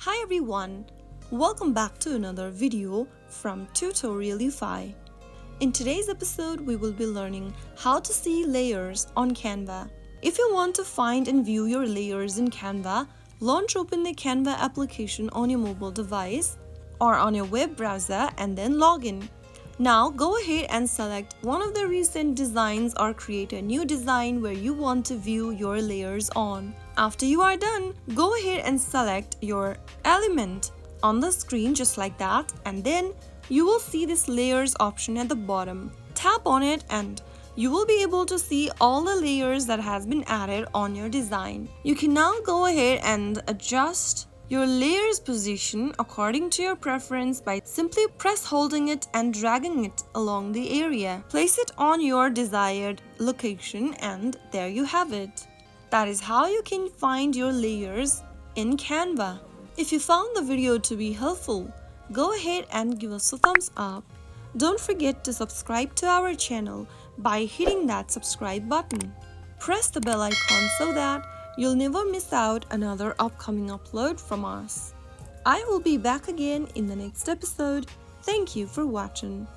Hi everyone, welcome back to another video from Tutorialify. In today's episode, we will be learning how to see layers on Canva. If you want to find and view your layers in Canva, open the Canva application on your mobile device or on your web browser and then log in. Now go ahead and select one of the recent designs or create a new design where you want to view your layers on. After you are done, go ahead and select your element on the screen just like that, and then you will see this layers option at the bottom. Tap on it and you will be able to see all the layers that has been added on your design. You can now go ahead and adjust your layers position according to your preference by simply press holding it and dragging it along the area. Place it on your desired location and there you have it. That is how you can find your layers in Canva. If you found the video to be helpful, go ahead and give us a thumbs up. Don't forget to subscribe to our channel by hitting that subscribe button. Press the bell icon so that you'll never miss out another upcoming upload from us. I will be back again in the next episode. Thank you for watching.